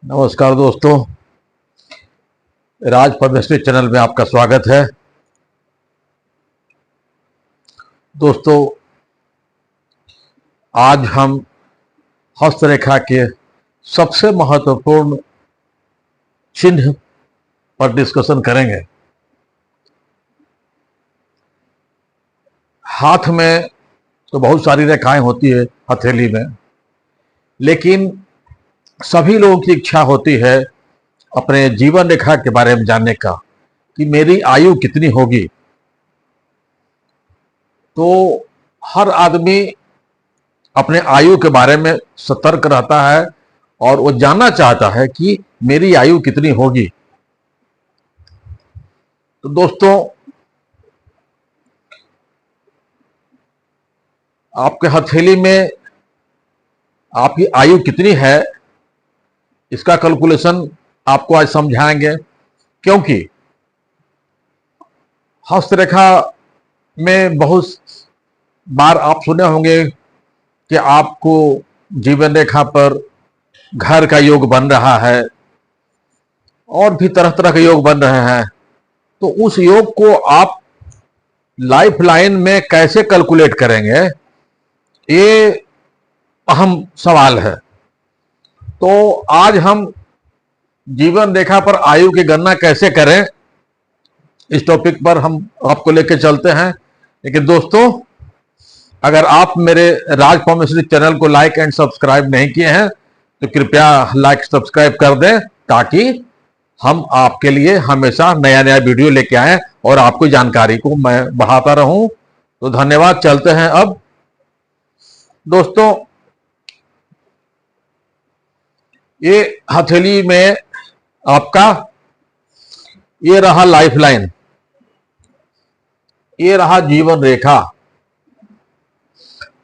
नमस्कार दोस्तों, राज पद्मश्री चैनल में आपका स्वागत है। दोस्तों, आज हम हस्तरेखा के सबसे महत्वपूर्ण चिन्ह पर डिस्कशन करेंगे। हाथ में तो बहुत सारी रेखाएं होती है हथेली में, लेकिन सभी लोगों की इच्छा होती है अपने जीवन रेखा के बारे में जानने का कि मेरी आयु कितनी होगी। तो हर आदमी अपने आयु के बारे में सतर्क रहता है और वो जानना चाहता है कि मेरी आयु कितनी होगी। तो दोस्तों, आपके हथेली में आपकी आयु कितनी है, इसका कैलकुलेशन आपको आज समझाएंगे। क्योंकि हस्तरेखा में बहुत बार आप सुने होंगे कि आपको जीवन रेखा पर घर का योग बन रहा है और भी तरह तरह के योग बन रहे हैं। तो उस योग को आप लाइफ लाइन में कैसे कैलकुलेट करेंगे, ये अहम सवाल है। तो आज हम जीवन रेखा पर आयु की गणना कैसे करें, इस टॉपिक पर हम आपको लेकर चलते हैं। लेकिन दोस्तों, अगर आप मेरे राज पद्मश्री चैनल को लाइक एंड सब्सक्राइब नहीं किए हैं तो कृपया लाइक सब्सक्राइब कर दें, ताकि हम आपके लिए हमेशा नया नया वीडियो लेके आए और आपको जानकारी को मैं बढ़ाता रहूं। तो धन्यवाद। चलते हैं अब। दोस्तों, ये हथेली में आपका ये रहा लाइफ लाइन, ये रहा जीवन रेखा।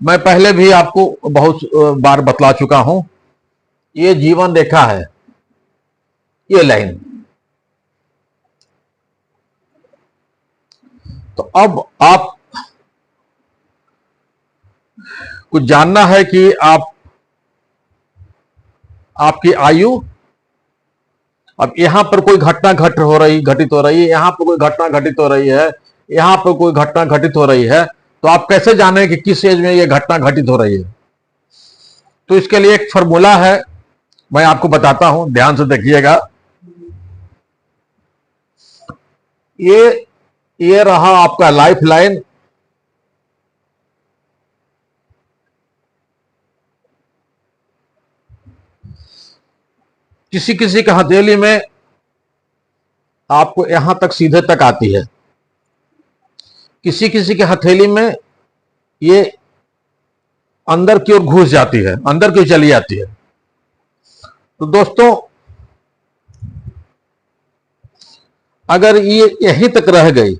मैं पहले भी आपको बहुत बार बतला चुका हूं, ये जीवन रेखा है, ये लाइन। तो अब आप कुछ जानना है कि आपकी आयु, अब यहां पर कोई घटना घटित हो रही है, यहां पर कोई घटना घटित हो रही है, यहां पर कोई घटना घटित हो रही है, तो आप कैसे जाने कि किस एज में यह घटना घटित हो रही है। तो इसके लिए एक फॉर्मूला है, मैं आपको बताता हूं, ध्यान से देखिएगा। ये रहा आपका लाइफ लाइन। किसी किसी के हथेली में आपको यहां तक सीधे तक आती है, किसी किसी के हथेली में ये अंदर की ओर घुस जाती है, अंदर की ओर चली जाती है। तो दोस्तों, अगर ये यहीं तक रह गई,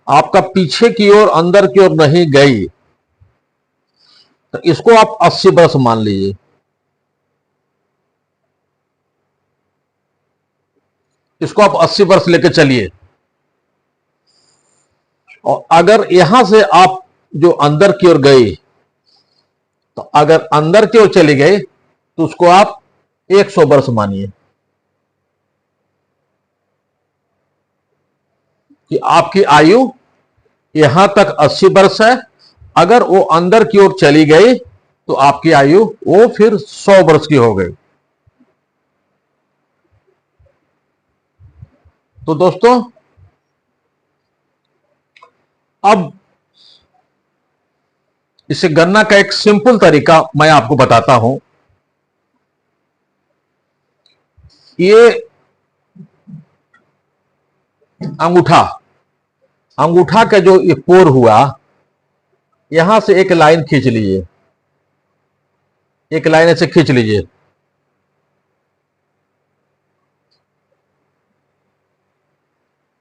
आपका पीछे की ओर अंदर की ओर नहीं गई, तो इसको आप 80 वर्ष मान लीजिए। इसको आप 80 वर्ष लेकर चलिए। और अगर यहां से आप जो अंदर की ओर गई, तो अगर अंदर की ओर चली गई तो उसको आप 100 वर्ष मानिए कि आपकी आयु यहां तक 80 वर्ष है। अगर वो अंदर की ओर चली गई तो आपकी आयु वो फिर 100 वर्ष की हो गई। तो दोस्तों, अब इसे गणना का एक सिंपल तरीका मैं आपको बताता हूं। ये अंगूठा का जो ये पोर हुआ, यहां से एक लाइन खींच लीजिए, एक लाइन ऐसे खींच लीजिए।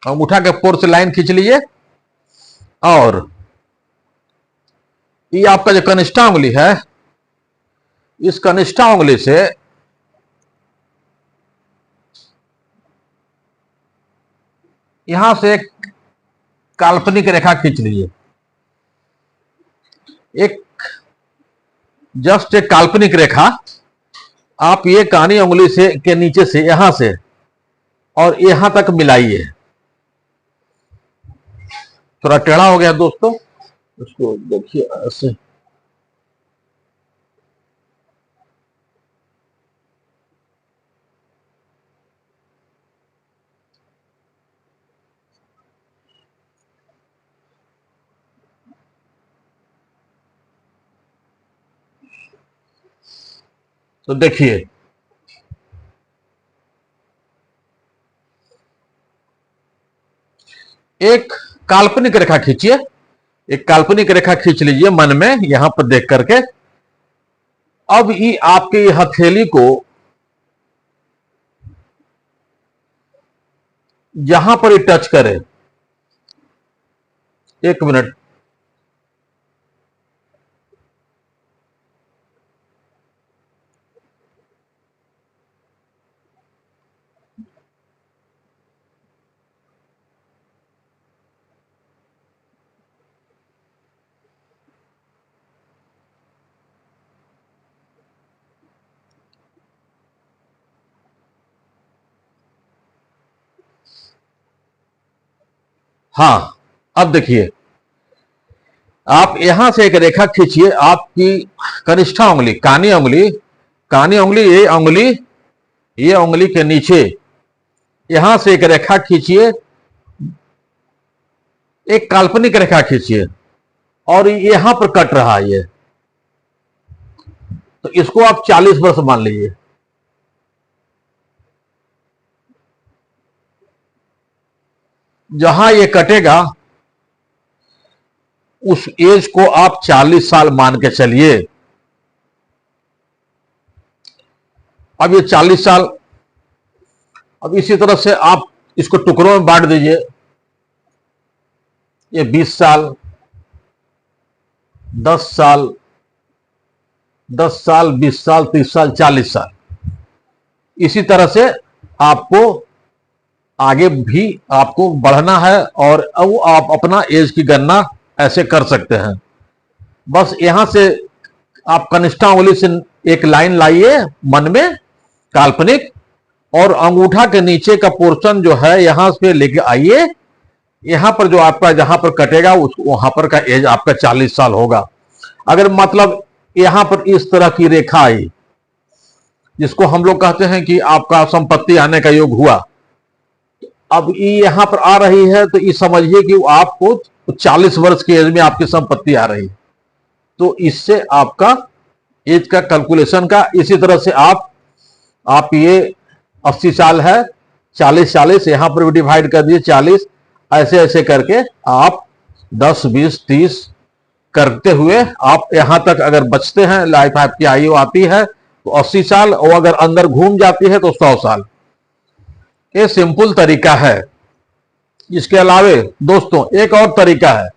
अंगूठा के पोर से लाइन खींच लीजिए, और ये आपका जो कनिष्ठा उंगली है, इस कनिष्ठा उंगली से यहां से एक काल्पनिक रेखा खींच लीजिए, एक जस्ट एक काल्पनिक रेखा। आप ये कानी उंगली से के नीचे से यहां से और यहां तक मिलाइए। थोड़ा टेढ़ा हो गया दोस्तों, इसको देखिए ऐसे। तो देखिए, एक काल्पनिक रेखा खींचिए, एक काल्पनिक रेखा खींच लीजिए मन में यहां पर देख करके। अब ये आपकी हथेली को जहां पर ये टच करे, एक मिनट, हां, अब देखिए, आप यहां से एक रेखा खींचिए, आपकी कनिष्ठा उंगली, कानी उंगली, ये उंगली के नीचे यहां से एक रेखा खींचिए, एक काल्पनिक रेखा खींचिए और यहां पर कट रहा है ये, तो इसको आप 40 वर्ष मान लीजिए। जहां ये कटेगा उस एज को आप 40 साल मान के चलिए। अब ये 40 साल, अब इसी तरह से आप इसको टुकड़ों में बांट दीजिए। ये 20 साल, 10 साल, 10 साल, 20 साल, 30 साल, 40 साल, इसी तरह से आपको आगे भी आपको बढ़ना है और अब आप अपना एज की गणना ऐसे कर सकते हैं। बस यहां से आप कनिष्ठा उंगली से एक लाइन लाइए मन में काल्पनिक, और अंगूठा के नीचे का पोर्शन जो है यहां से लेके आइए, यहां पर जो आपका जहां पर कटेगा वहां पर का एज आपका 40 साल होगा। अगर मतलब यहां पर इस तरह की रेखा आई, जिसको हम लोग कहते हैं कि आपका संपत्ति आने का योग हुआ, अब ये यहां पर आ रही है तो ये समझिए कि आपको 40 वर्ष की एज में आपकी संपत्ति आ रही है। तो इससे आपका एज का कैलकुलेशन का, इसी तरह से आप ये 80 साल है, 40 40 यहां पर भी डिवाइड कर दिए 40, ऐसे ऐसे करके आप 10 20 30 करते हुए आप यहां तक अगर बचते हैं, लाइफ आपकी आयु आती है तो 80 साल, और अगर अंदर घूम जाती है तो 100 साल। ये सिंपल तरीका है। इसके अलावे दोस्तों एक और तरीका है।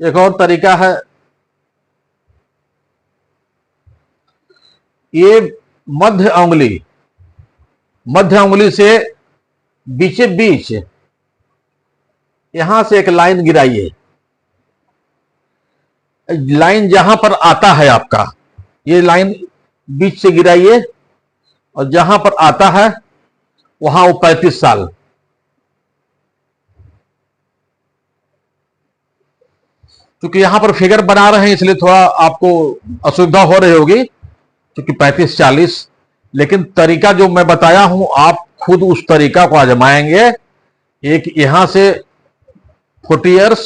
एक और तरीका है, ये मध्य उंगली से बीचे बीच यहां से एक लाइन गिराइए। लाइन जहां पर आता है आपका, ये लाइन बीच से गिराइए, और जहां पर आता है वहां वो 35 साल। क्योंकि यहां पर फिगर बना रहे हैं इसलिए थोड़ा आपको असुविधा हो रही होगी, क्योंकि 35 40, लेकिन तरीका जो मैं बताया हूं आप खुद उस तरीका को आजमाएंगे। एक यहां से 40 ईयर्स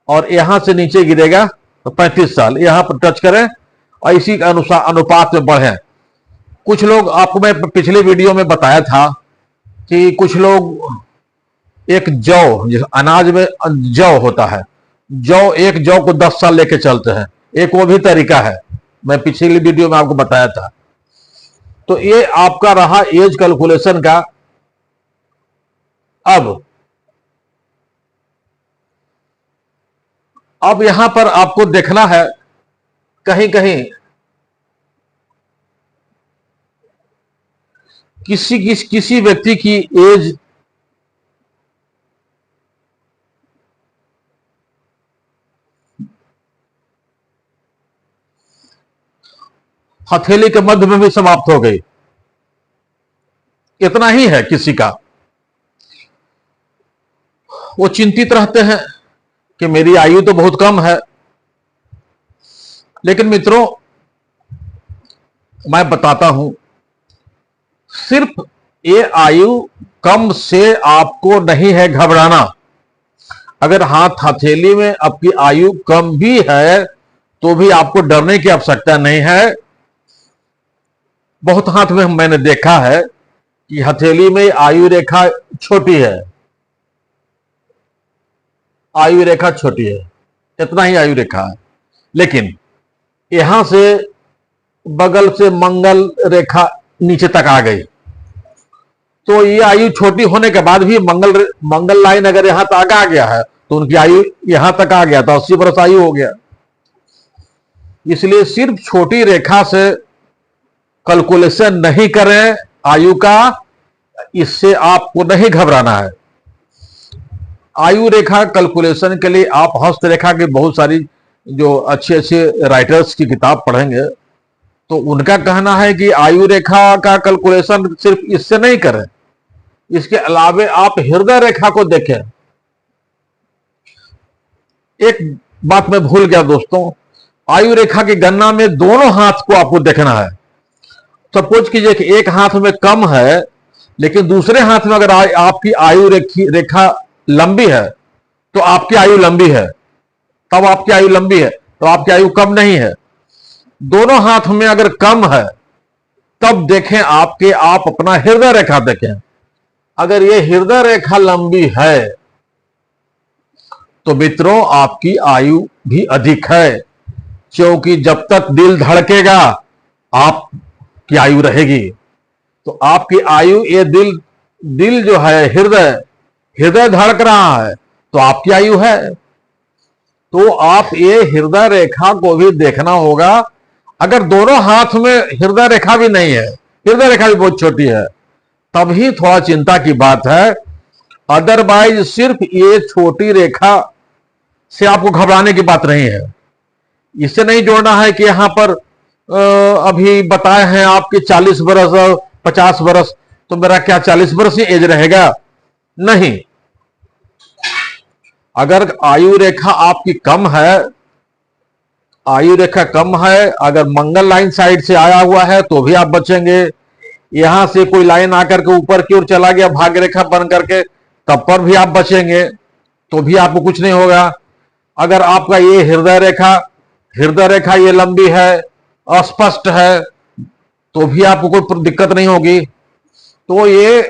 और यहां से नीचे गिरेगा तो 35 साल, यहां पर टच करें और इसी के अनुसार अनुपात में बढ़े। कुछ लोग, आपको मैं पिछले वीडियो में बताया था कि कुछ लोग एक जौ, अनाज में जौ होता है, एक जौ को 10 साल लेके चलते हैं, एक वो भी तरीका है, मैं पिछली वीडियो में आपको बताया था। तो ये आपका रहा एज कैलकुलेशन का। अब यहां पर आपको देखना है, कहीं कहीं किसी व्यक्ति की एज हथेली के मध्य में भी समाप्त हो गई, इतना ही है किसी का। वो चिंतित रहते हैं कि मेरी आयु तो बहुत कम है। लेकिन मित्रों, मैं बताता हूं, सिर्फ ये आयु कम से आपको नहीं है घबराना। अगर हाथ हथेली में आपकी आयु कम भी है तो भी आपको डरने की आवश्यकता नहीं है। बहुत हाथ में मैंने देखा है कि हथेली में आयु रेखा छोटी है, आयु रेखा छोटी है, इतना ही आयु रेखा है। लेकिन यहां से बगल से मंगल रेखा नीचे तक आ गई, तो ये आयु छोटी होने के बाद भी मंगल लाइन अगर यहां तक आ गया है तो उनकी आयु यहां तक आ गया, तो 80 वर्ष आयु हो गया। इसलिए सिर्फ छोटी रेखा से कैलकुलेशन नहीं करें आयु का, इससे आपको नहीं घबराना है। आयु रेखा कैलकुलेशन के लिए आप हस्तरेखा की बहुत सारी जो अच्छे अच्छे राइटर्स की किताब पढ़ेंगे तो उनका कहना है कि आयु रेखा का कैलकुलेशन सिर्फ इससे नहीं करें, इसके अलावे आप हृदय रेखा को देखें। एक बात मैं भूल गया दोस्तों, आयु रेखा की गणना में दोनों हाथ को आपको देखना है। सपोज कीजिए कि एक हाथ में कम है लेकिन दूसरे हाथ में अगर आपकी आयु रेखा लंबी है तो आपकी आयु लंबी है, तब आपकी आयु लंबी है, तो आपकी आयु कम नहीं है। दोनों हाथ में अगर कम है तब देखें आप अपना हृदय रेखा देखें। अगर ये हृदय रेखा लंबी है तो मित्रों आपकी आयु भी अधिक है, क्योंकि जब तक दिल धड़केगा आपकी आयु रहेगी। तो आपकी आयु, ये दिल जो है हृदय धड़क रहा है तो आपकी आयु है। तो आप ये हृदय रेखा को भी देखना होगा। अगर दोनों हाथ में हृदय रेखा भी नहीं है, हृदय रेखा भी बहुत छोटी है, तभी थोड़ा चिंता की बात है। अदरवाइज सिर्फ ये छोटी रेखा से आपको घबराने की बात नहीं है। इससे नहीं जोड़ना है कि यहां पर अभी बताए हैं आपके 40 वर्ष और 50 वर्ष, तो मेरा क्या 40 वर्ष ही एज रहेगा? नहीं। अगर आयु रेखा आपकी कम है, आयु रेखा कम है, अगर मंगल लाइन साइड से आया हुआ है तो भी आप बचेंगे। यहां से कोई लाइन आकर के ऊपर की ओर चला गया भाग्य रेखा बन करके, तब पर भी आप बचेंगे, तो भी आपको कुछ नहीं होगा। अगर आपका ये हृदय रेखा ये लंबी है, अस्पष्ट है, तो भी आपको कोई दिक्कत नहीं होगी। तो ये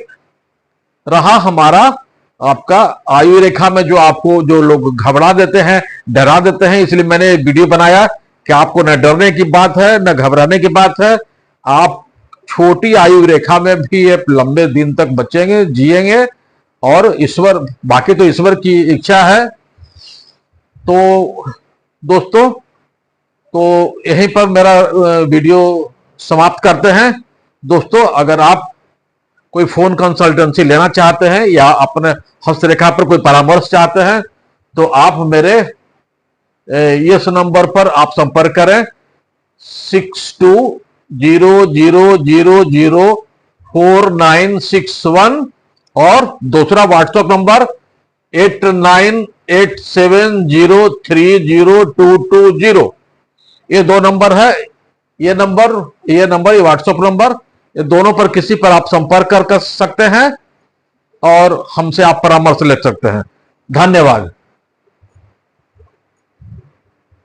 रहा हमारा आपका आयु रेखा में जो लोग घबरा देते हैं, डरा देते हैं। इसलिए मैंने वीडियो बनाया कि आपको न डरने की बात है न घबराने की बात है। आप छोटी आयु रेखा में भी ये लंबे दिन तक बचेंगे, जिएंगे, और बाकी तो ईश्वर की इच्छा है। तो दोस्तों, तो यहीं पर मेरा वीडियो समाप्त करते हैं। दोस्तों, अगर आप कोई फोन कंसल्टेंसी लेना चाहते हैं या अपने हस्तरेखा पर कोई परामर्श चाहते हैं तो आप मेरे इस नंबर पर आप संपर्क करें 6200004961 और दूसरा व्हाट्सएप नंबर 8987030220। ये दो नंबर है। ये व्हाट्सएप नंबर, ये दोनों पर किसी पर आप संपर्क कर सकते हैं और हमसे आप परामर्श ले सकते हैं। धन्यवाद।